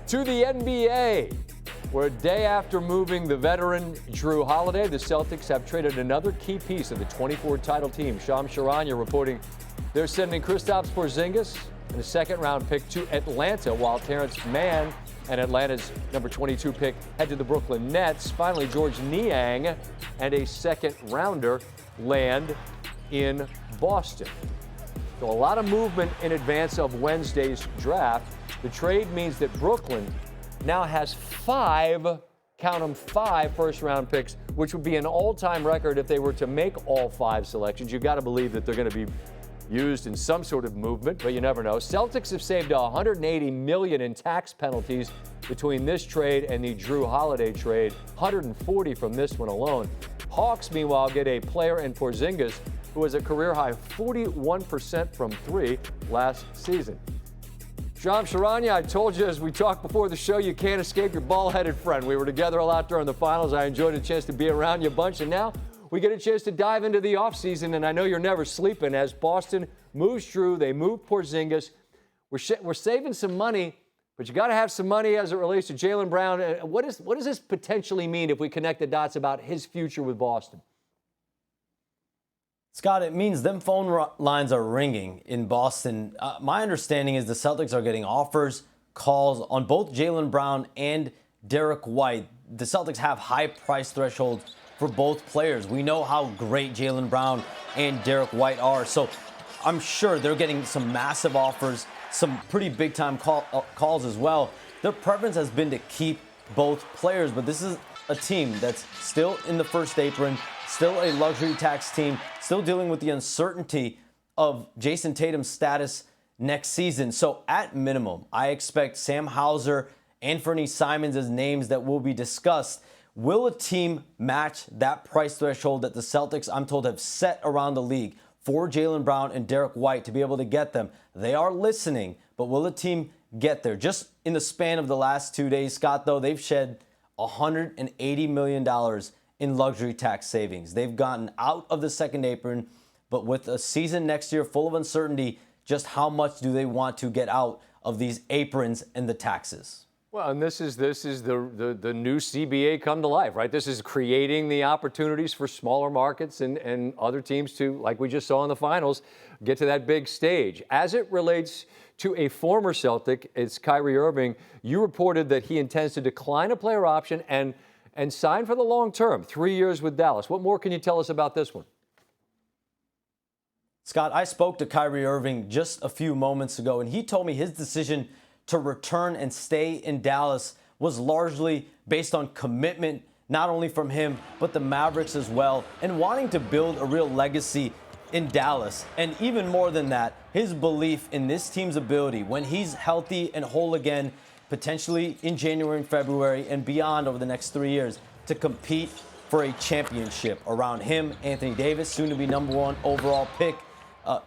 To the NBA, where a day after moving the veteran Jrue Holiday, the Celtics have traded another key piece of the 24 title team. Charania reporting they're sending Kristaps Porzingis and a second-round pick to Atlanta, while Terrence Mann and Atlanta's number 22 pick head to the Brooklyn Nets. Finally, George Niang and a second-rounder land in Boston. So a lot of movement in advance of Wednesday's draft. The trade means that Brooklyn now has five first-round picks, which would be an all-time record if they were to make all five selections. You've got to believe that they're going to be used in some sort of movement, but you never know. Celtics have saved $180 million in tax penalties between this trade and the Jrue Holiday trade, 140 from this one alone. Hawks, meanwhile, get a player in Porzingis who has a career-high 41% from three last season. Charania, I told you as we talked before the show, you can't escape your ball-headed friend. We were together a lot during the finals. I enjoyed a chance to be around you a bunch, and now we get a chance to dive into the offseason, and I know you're never sleeping. As Boston moves Jrue, they move Porzingis. We're saving some money, but you got to have some money as it relates to Jaylen Brown. What does this potentially mean if we connect the dots about his future with Boston? Scott, it means them phone lines are ringing in Boston. My understanding is the Celtics are getting offers, calls on both Jaylen Brown and Derrick White. The Celtics have high price thresholds for both players. We know how great Jaylen Brown and Derrick White are. So I'm sure they're getting some massive offers, some pretty big-time calls as well. Their preference has been to keep both players, but this is a team that's still in the first apron, still a luxury tax team, still dealing with the uncertainty of Jason Tatum's status next season. So at minimum, I expect Sam Hauser and Fernie Simons as names that will be discussed. Will a team match that price threshold that the Celtics, I'm told, have set around the league for Jaylen Brown and Derrick White to be able to get them? They are listening, but will a team get there? Just in the span of the last 2 days, Scott, though, they've shed $180 million in luxury tax savings. They've gotten out of the second apron, but with a season next year full of uncertainty, just how much do they want to get out of these aprons and the taxes? Well, and this is the new CBA come to life, right? This is creating the opportunities for smaller markets and other teams to, like we just saw in the finals, get to that big stage. As it relates to a former Celtic, it's Kyrie Irving. You reported that he intends to decline a player option and sign for the long term, 3 years with Dallas. What more can you tell us about this one? Scott, I spoke to Kyrie Irving just a few moments ago, and he told me his decision to return and stay in Dallas was largely based on commitment, not only from him, but the Mavericks as well, and wanting to build a real legacy in Dallas. And even more than that, his belief in this team's ability, when he's healthy and whole again, potentially in January and February and beyond over the next 3 years, to compete for a championship. Around him, Anthony Davis, soon to be #1 overall pick,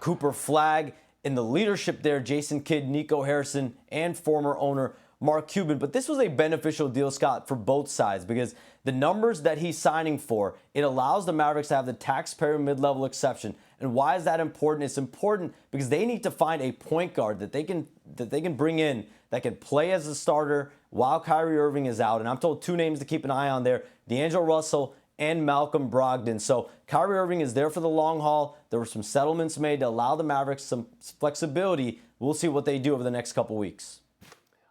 Cooper Flagg, in the leadership there, Jason Kidd, Nico Harrison, and former owner Mark Cuban. But this was a beneficial deal, Scott, for both sides, because the numbers that he's signing for, it allows the Mavericks to have the taxpayer mid-level exception. And why is that important? It's important because they need to find a point guard that they can bring in that can play as a starter while Kyrie Irving is out. And I'm told two names to keep an eye on there, D'Angelo Russell and Malcolm Brogdon. So Kyrie Irving is there for the long haul. There were some settlements made to allow the Mavericks some flexibility. We'll see what they do over the next couple weeks.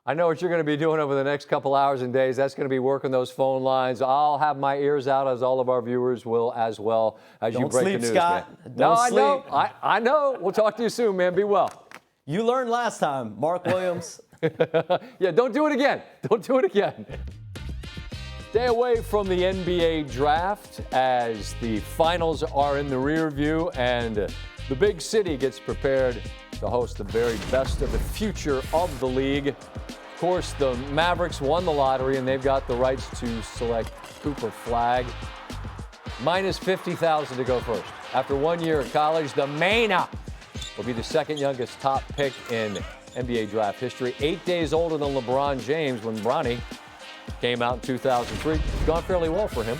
I know what you're going to be doing over the next couple hours and days. That's going to be working those phone lines. I'll have my ears out, as all of our viewers will as well, as you break the news, Scott. man. Don't sleep. I know. We'll talk to you soon, man. Be well. You learned last time, Mark Williams. Yeah, don't do it again. Don't do it again. Stay away from the NBA draft as the finals are in the rear view and the big city gets prepared to host the very best of the future of the league. Of course, the Mavericks won the lottery and they've got the rights to select Cooper Flagg. Minus 50,000 to go first. After 1 year of college, the Mena will be the second youngest top pick in NBA draft history. 8 days older than LeBron James when Bronny came out in 2003. It's gone fairly well for him.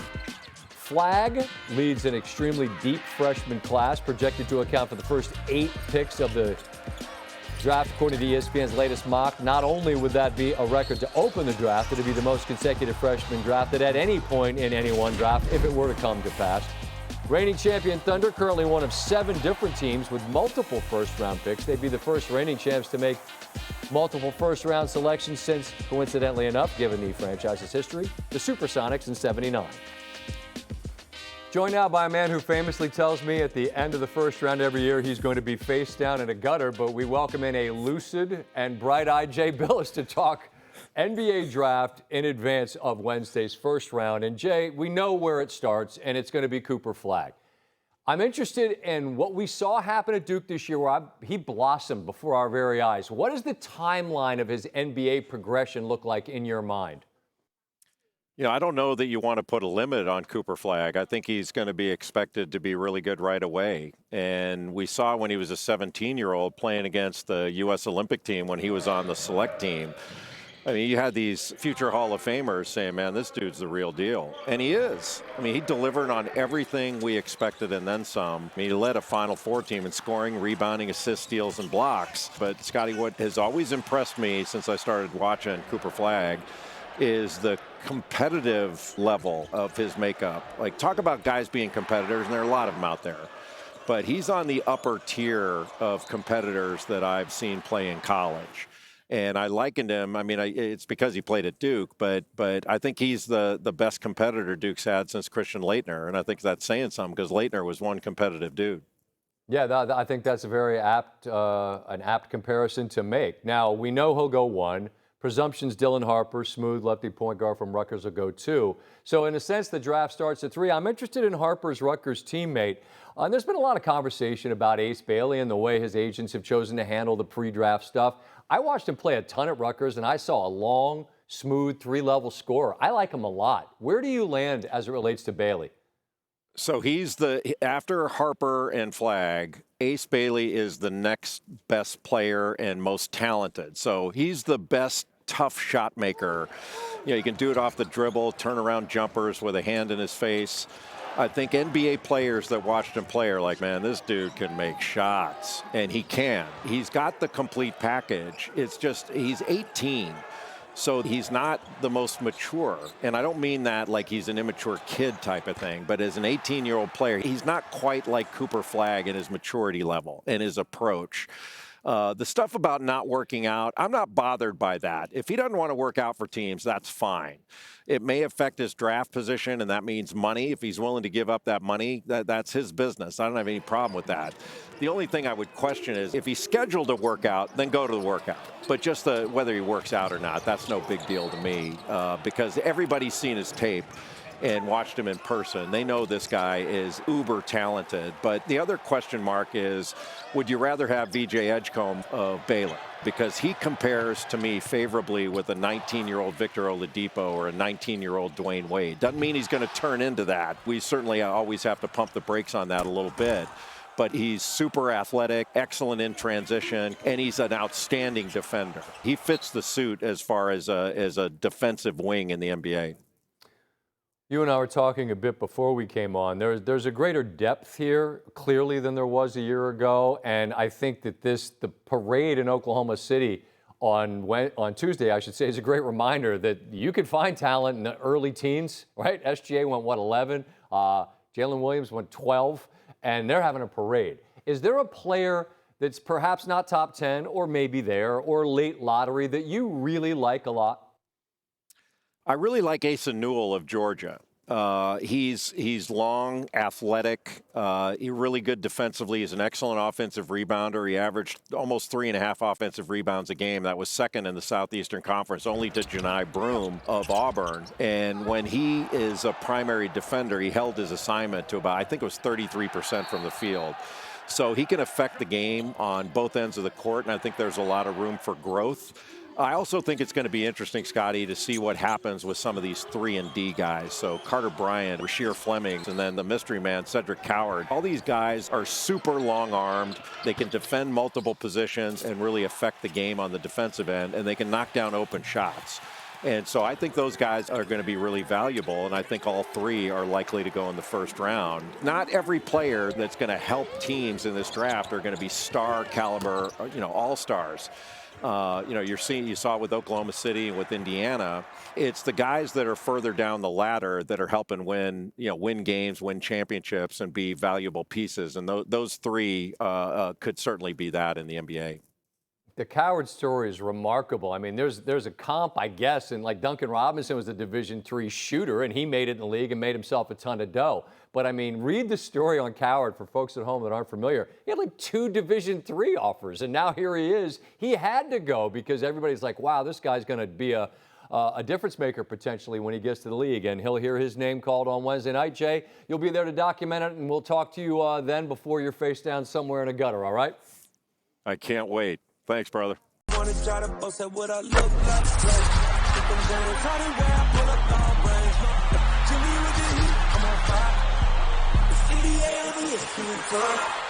Flagg leads an extremely deep freshman class projected to account for the first 8 picks of the draft, according to ESPN's latest mock, not only would that be a record to open the draft, it would be the most consecutive freshman drafted at any point in any one draft if it were to come to pass. Reigning champion Thunder, currently one of 7 different teams with multiple first-round picks. They'd be the first reigning champs to make multiple first-round selections since, coincidentally enough, given the franchise's history, the Supersonics in '79. Joined now by a man who famously tells me at the end of the first round every year he's going to be face down in a gutter, but we welcome in a lucid and bright-eyed Jay Bilas to talk NBA draft in advance of Wednesday's first round. And Jay, we know where it starts, and it's going to be Cooper Flagg. I'm interested in what we saw happen at Duke this year, where he blossomed before our very eyes. What does the timeline of his NBA progression look like in your mind? You know, I don't know that you want to put a limit on Cooper Flagg. I think he's going to be expected to be really good right away. And we saw when he was a 17-year-old playing against the U.S. Olympic team when he was on the select team. I mean, you had these future Hall of Famers saying, man, this dude's the real deal. And he is. I mean, he delivered on everything we expected and then some. I mean, he led a Final Four team in scoring, rebounding, assists, steals, and blocks. But, Scotty, what has always impressed me since I started watching Cooper Flagg is the competitive level of his makeup. Like, talk about guys being competitors, and there are a lot of them out there. But he's on the upper tier of competitors that I've seen play in college. And I likened him, I mean, it's because he played at Duke, but I think he's the best competitor Duke's had since Christian Laettner. And I think that's saying something because Laettner was one competitive dude. Yeah, I think that's a very apt comparison to make. Now, we know he'll go 1. Presumption's Dylan Harper, smooth lefty point guard from Rutgers, will go 2. So in a sense, the draft starts at 3. I'm interested in Harper's Rutgers teammate. There's been a lot of conversation about Ace Bailey and the way his agents have chosen to handle the pre-draft stuff. I watched him play a ton at Rutgers, and I saw a long, smooth, 3-level scorer. I like him a lot. Where do you land as it relates to Bailey? So he's after Harper and Flagg, Ace Bailey is the next best player and most talented. So he's the best tough shot maker. You know, he can do it off the dribble, turn around jumpers with a hand in his face. I think NBA players that watched him play are like, man, this dude can make shots. And he can. He's got the complete package. It's just he's 18. So he's not the most mature. And I don't mean that like he's an immature kid type of thing. But as an 18-year-old player, he's not quite like Cooper Flagg in his maturity level and his approach. The stuff about not working out, I'm not bothered by that. If he doesn't want to work out for teams, that's fine. It may affect his draft position, and that means money. If he's willing to give up that money, that's his business. I don't have any problem with that. The only thing I would question is if he's scheduled to work out, then go to the workout. But just whether he works out or not, that's no big deal to me because everybody's seen his tape and watched him in person. They know this guy is uber talented. But the other question mark is, would you rather have VJ Edgecombe of Baylor? Because he compares to me favorably with a 19-year-old Victor Oladipo or a 19-year-old Dwayne Wade. Doesn't mean he's going to turn into that. We certainly always have to pump the brakes on that a little bit. But he's super athletic, excellent in transition, and he's an outstanding defender. He fits the suit as far as a defensive wing in the NBA. You and I were talking a bit before we came on. There's a greater depth here, clearly, than there was a year ago. And I think that the parade in Oklahoma City on Tuesday, I should say, is a great reminder that you can find talent in the early teens, right? SGA went, 11? Jalen Williams went 12, and they're having a parade. Is there a player that's perhaps not top 10 or maybe there or late lottery that you really like a lot? I really like Asa Newell of Georgia. He's long, athletic, he's really good defensively. He's an excellent offensive rebounder. He averaged almost 3.5 offensive rebounds a game. That was second in the Southeastern Conference, only to Janai Broome of Auburn. And when he is a primary defender, he held his assignment to about, I think it was 33% from the field. So he can affect the game on both ends of the court, and I think there's a lot of room for growth. I also think it's going to be interesting, Scotty, to see what happens with some of these 3-and-D guys. So Carter Bryant, Rasheer Fleming, and then the mystery man, Cedric Coward. All these guys are super long-armed. They can defend multiple positions and really affect the game on the defensive end, and they can knock down open shots. And so I think those guys are going to be really valuable, and I think all three are likely to go in the first round. Not every player that's going to help teams in this draft are going to be star caliber, all-stars. You saw it with Oklahoma City and with Indiana. It's the guys that are further down the ladder that are helping win games, win championships, and be valuable pieces. And those three could certainly be that in the NBA. The Coward story is remarkable. I mean, there's a comp, I guess, and like Duncan Robinson was a Division III shooter, and he made it in the league and made himself a ton of dough. But I mean, read the story on Coward for folks at home that aren't familiar. He had like 2 Division III offers, and now here he is. He had to go because everybody's like, wow, this guy's going to be a difference maker potentially when he gets to the league, and he'll hear his name called on Wednesday night. Jay, you'll be there to document it, and we'll talk to you then before you're face down somewhere in a gutter, all right? I can't wait. Thanks, brother. Wanna try to boast at what I look like. Think I'm gonna try to wear, I pull up all brains. Jimmy with the heat, I'm on fire. It's 88 over here,